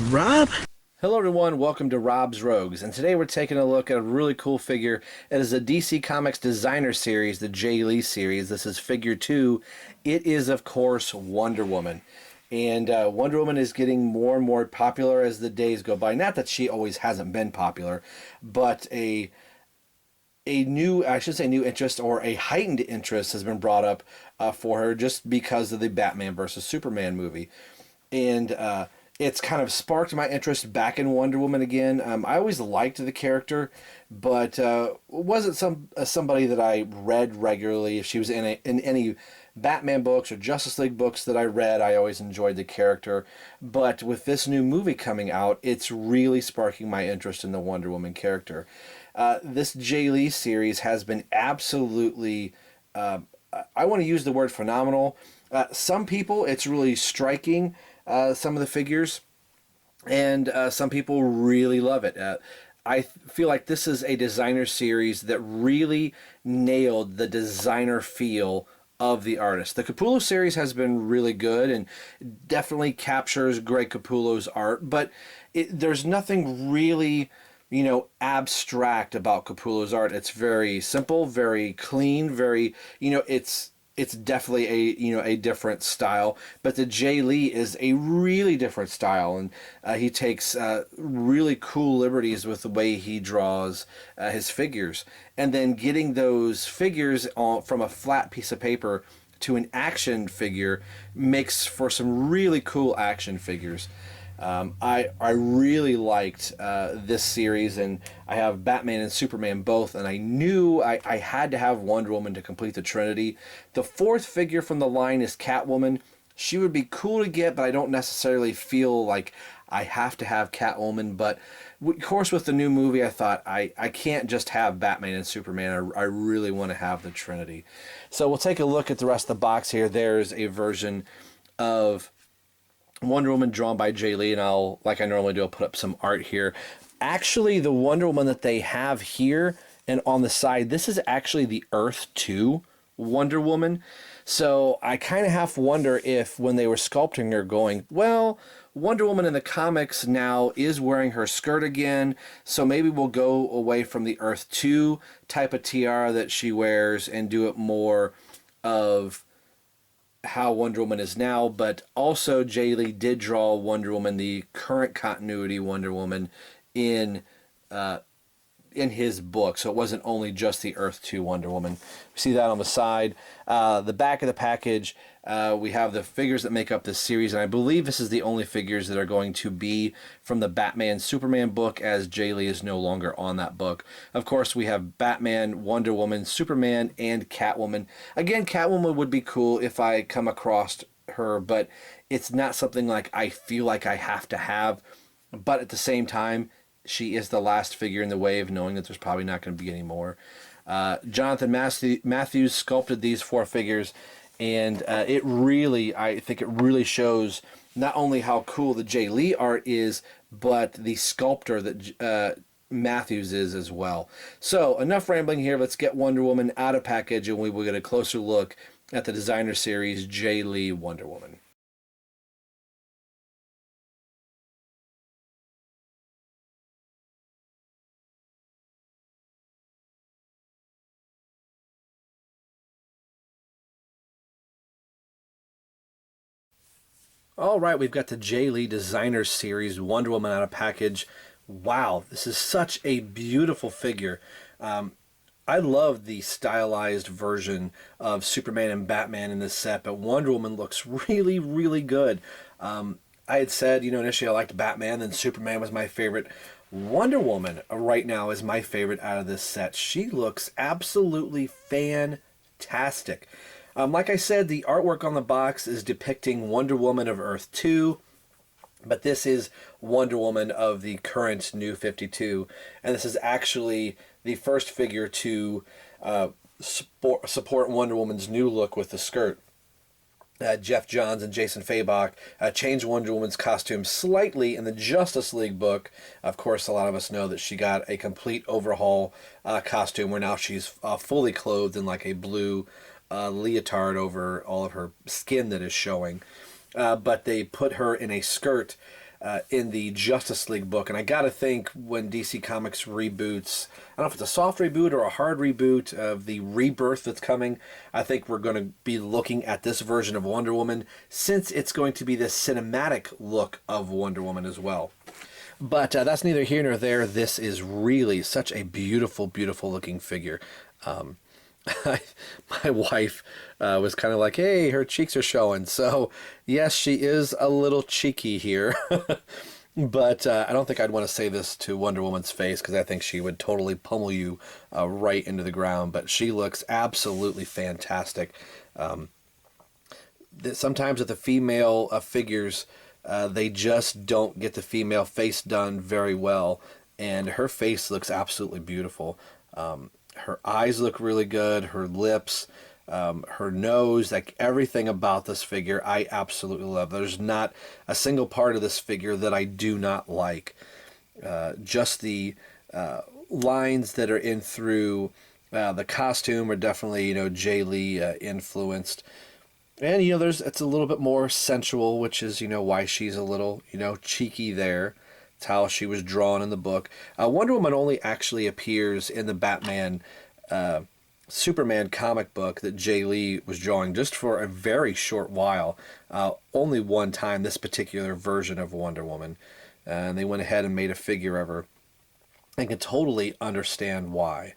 Rob? Hello everyone, welcome to Rob's Rogues, and today we're taking a look at a really cool figure. It is a DC Comics designer series, the Jay Lee series. This is figure 2. It is, of course, Wonder Woman. And Wonder Woman is getting more and more popular as the days go by. Not that she always hasn't been popular, but a new, I should say new interest, or a heightened interest has been brought up for her just because of the Batman versus Superman movie. And it's kind of sparked my interest back in Wonder Woman again. I always liked the character, but wasn't somebody that I read regularly. If she was in any Batman books or Justice League books that I read, I always enjoyed the character. But with this new movie coming out, it's really sparking my interest in the Wonder Woman character. This Jay Lee series has been absolutely, I want to use the word phenomenal. Some people, it's really striking, some of the figures, and some people really love it. I feel like this is a designer series that really nailed the designer feel of the artist. The Capullo series has been really good and definitely captures Greg Capullo's art, but there's nothing really, abstract about Capullo's art. It's very simple, very clean, very, it's definitely a different style, but the Jay Lee is a really different style, and he takes really cool liberties with the way he draws his figures, and then getting those figures from a flat piece of paper to an action figure makes for some really cool action figures. I really liked this series, and I have Batman and Superman both, and I knew I had to have Wonder Woman to complete the Trinity. The fourth figure from the line is Catwoman. She would be cool to get, but I don't necessarily feel like I have to have Catwoman. But of course, with the new movie, I thought I can't just have Batman and Superman. I really want to have the Trinity. So we'll take a look at the rest of the box here. There's a version of Wonder Woman drawn by Jay Lee, and I'll, like I normally do, I'll put up some art here. Actually, the Wonder Woman that they have here and on the side, this is actually the Earth 2 Wonder Woman. So I kind of have to wonder if when they were sculpting her going, well, Wonder Woman in the comics now is wearing her skirt again, so maybe we'll go away from the Earth 2 type of tiara that she wears and do it more of how Wonder Woman is now. But also Jay Lee did draw Wonder Woman, the current continuity Wonder Woman, in his book, so it wasn't only just the Earth 2 Wonder Woman. We see that on the side. The back of the package, we have the figures that make up this series, and I believe this is the only figures that are going to be from the Batman Superman book, as Jay Lee is no longer on that book. Of course, we have Batman, Wonder Woman, Superman, and Catwoman. Again, Catwoman would be cool if I come across her, but it's not something like I feel like I have to have. But at the same time, she is the last figure in the wave, knowing that there's probably not going to be any more. Jonathan Matthews sculpted these 4 figures, and I think it really shows not only how cool the Jay Lee art is, but the sculptor that Matthews is as well. So enough rambling here. Let's get Wonder Woman out of package, and we will get a closer look at the designer series Jay Lee Wonder Woman. All right, we've got the Jay Lee Designer Series Wonder Woman out of package. Wow, this is such a beautiful figure. I love the stylized version of Superman and Batman in this set, but Wonder Woman looks really, really good. I had said, initially I liked Batman, then Superman was my favorite. Wonder Woman right now is my favorite out of this set. She looks absolutely fantastic. Like I said, the artwork on the box is depicting Wonder Woman of Earth 2, but this is Wonder Woman of the current New 52, and this is actually the first figure to support Wonder Woman's new look with the skirt. Jeff Johns and Jason Fabok changed Wonder Woman's costume slightly in the Justice League book. Of course, a lot of us know that she got a complete overhaul costume where now she's fully clothed in like a blue leotard over all of her skin that is showing. But they put her in a skirt in the Justice League book. And I gotta think when DC Comics reboots, I don't know if it's a soft reboot or a hard reboot of the rebirth that's coming, I think we're going to be looking at this version of Wonder Woman since it's going to be the cinematic look of Wonder Woman as well. But that's neither here nor there. This is really such a beautiful, beautiful looking figure. My wife was kind of like, hey, her cheeks are showing. So, yes, she is a little cheeky here. But I don't think I'd want to say this to Wonder Woman's face because I think she would totally pummel you right into the ground. But she looks absolutely fantastic. Sometimes with the female figures, they just don't get the female face done very well. And her face looks absolutely beautiful. Her eyes look really good. Her lips, her nose, like everything about this figure, I absolutely love. There's not a single part of this figure that I do not like. Just the lines that are in through the costume are definitely, Jay Lee influenced. And, it's a little bit more sensual, which is, why she's a little, cheeky there. It's how she was drawn in the book. Wonder Woman only actually appears in the Batman Superman comic book that Jay Lee was drawing just for a very short while. Only one time, this particular version of Wonder Woman. And they went ahead and made a figure of her. I can totally understand why.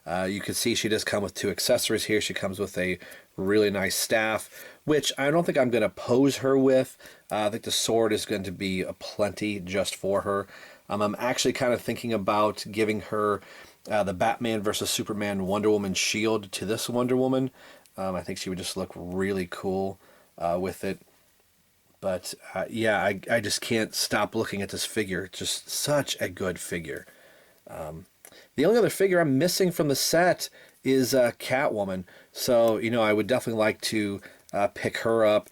You can see she does come with 2 accessories here. She comes with a really nice staff, which I don't think I'm going to pose her with. I think the sword is going to be a plenty just for her. I'm actually kind of thinking about giving her the Batman versus Superman Wonder Woman shield to this Wonder Woman. I think she would just look really cool with it. But yeah, I just can't stop looking at this figure. Just such a good figure. The only other figure I'm missing from the set is Catwoman. So, I would definitely like to pick her up.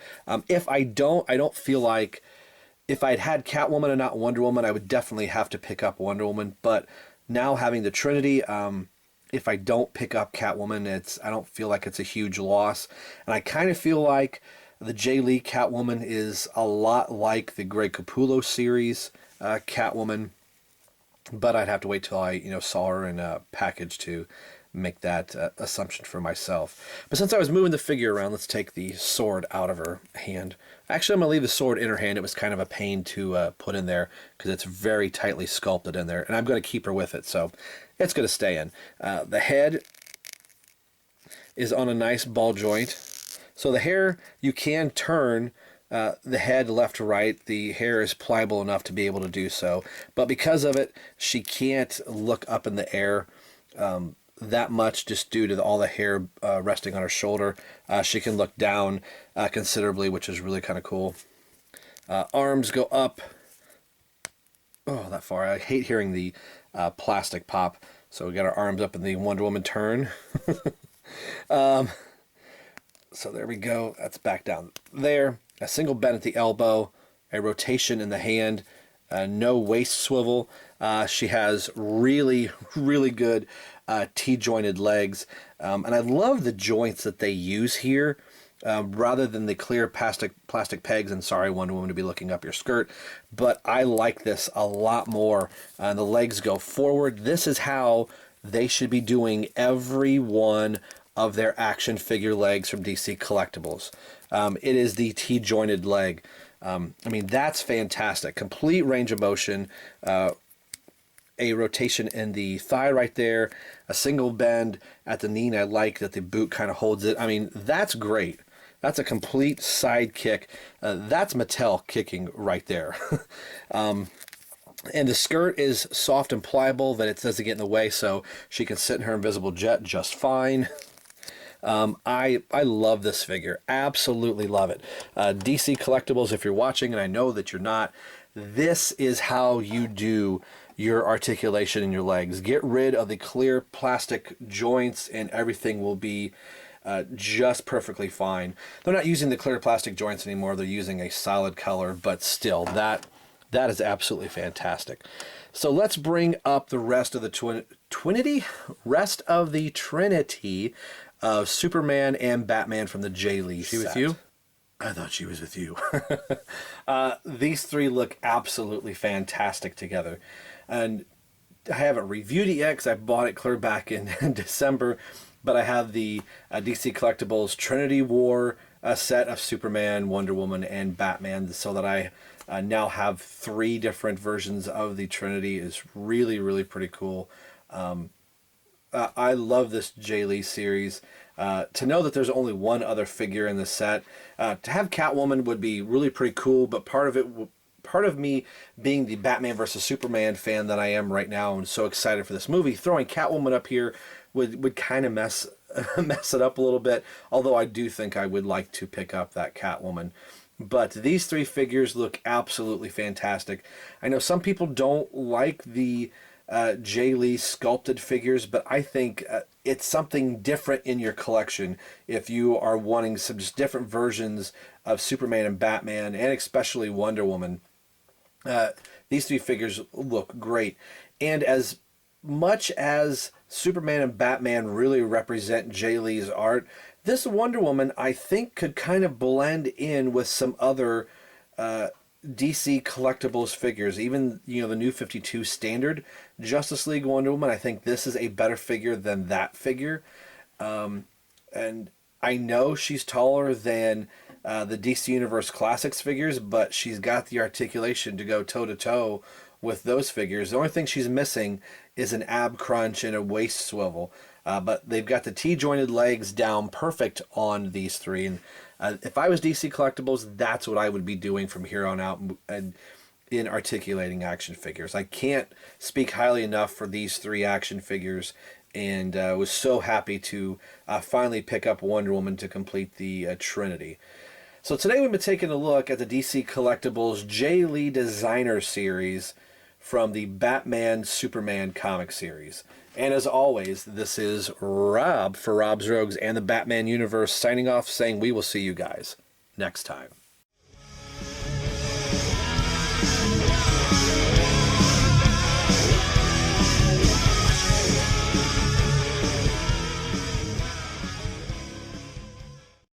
If I don't feel like if I'd had Catwoman and not Wonder Woman, I would definitely have to pick up Wonder Woman. But now having the Trinity, if I don't pick up Catwoman, I don't feel like it's a huge loss. And I kind of feel like the Jay Lee Catwoman is a lot like the Greg Capullo series Catwoman. But I'd have to wait till I, saw her in a package to make that assumption for myself. But since I was moving the figure around, let's take the sword out of her hand. Actually, I'm going to leave the sword in her hand. It was kind of a pain to put in there because it's very tightly sculpted in there. And I'm going to keep her with it, so it's going to stay in. The head is on a nice ball joint. So the hair, you can turn the head left to right. The hair is pliable enough to be able to do so. But because of it, she can't look up in the air that much just due to all the hair resting on her shoulder. She can look down considerably, which is really kind of cool. Arms go up. Oh, that far. I hate hearing the plastic pop. So we got our arms up in the Wonder Woman turn. So there we go. That's back down there. A single bend at the elbow, a rotation in the hand, no waist swivel. She has really, really good T-jointed legs. And I love the joints that they use here. Rather than the clear plastic pegs, and sorry, Wonder Woman, to be looking up your skirt, but I like this a lot more. The legs go forward. This is how they should be doing every one of their action figure legs from DC Collectibles. It is the T-jointed leg. That's fantastic. Complete range of motion, a rotation in the thigh right there, a single bend at the knee, and I like that the boot kind of holds it. That's great. That's a complete side kick. That's Mattel kicking right there. And the skirt is soft and pliable, that it doesn't get in the way, so she can sit in her invisible jet just fine. I love this figure. Absolutely love it. DC Collectibles, if you're watching, and I know that you're not, this is how you do your articulation in your legs. Get rid of the clear plastic joints and everything will be just perfectly fine. They're not using the clear plastic joints anymore. They're using a solid color, but still, that is absolutely fantastic. So let's bring up the rest of the rest of the Trinity of Superman and Batman from the Jay Lee set. She with you? I thought she was with you. These three look absolutely fantastic together. And I haven't reviewed it yet because I bought it clear back in December. But I have the DC Collectibles Trinity War set of Superman, Wonder Woman, and Batman, so that I now have 3 different versions of the Trinity. Is really, really pretty cool. I love this Jay Lee series. To know that there's only one other figure in the set, to have Catwoman would be really pretty cool, but part of me being the Batman versus Superman fan that I am right now and so excited for this movie, throwing Catwoman up here would kind of mess it up a little bit, although I do think I would like to pick up that Catwoman. But these 3 figures look absolutely fantastic. I know some people don't like the Jay Lee sculpted figures, but I think it's something different in your collection if you are wanting some just different versions of Superman and Batman, and especially Wonder Woman. These 3 figures look great. And as much as Superman and Batman really represent Jay Lee's art, this Wonder Woman, I think, could kind of blend in with some other DC Collectibles figures. Even, the New 52 standard Justice League Wonder Woman, I think this is a better figure than that figure. And I know she's taller than the DC Universe Classics figures, but she's got the articulation to go toe-to-toe with those figures. The only thing she's missing is an ab crunch and a waist swivel. But they've got the T-jointed legs down perfect on these 3. And if I was DC Collectibles, that's what I would be doing from here on out in articulating action figures. I can't speak highly enough for these 3 action figures, and was so happy to finally pick up Wonder Woman to complete the Trinity. So today we've been taking a look at the DC Collectibles Jay Lee Designer Series from the Batman Superman comic series. And as always, this is Rob for Rob's Rogues and the Batman Universe signing off, saying we will see you guys next time.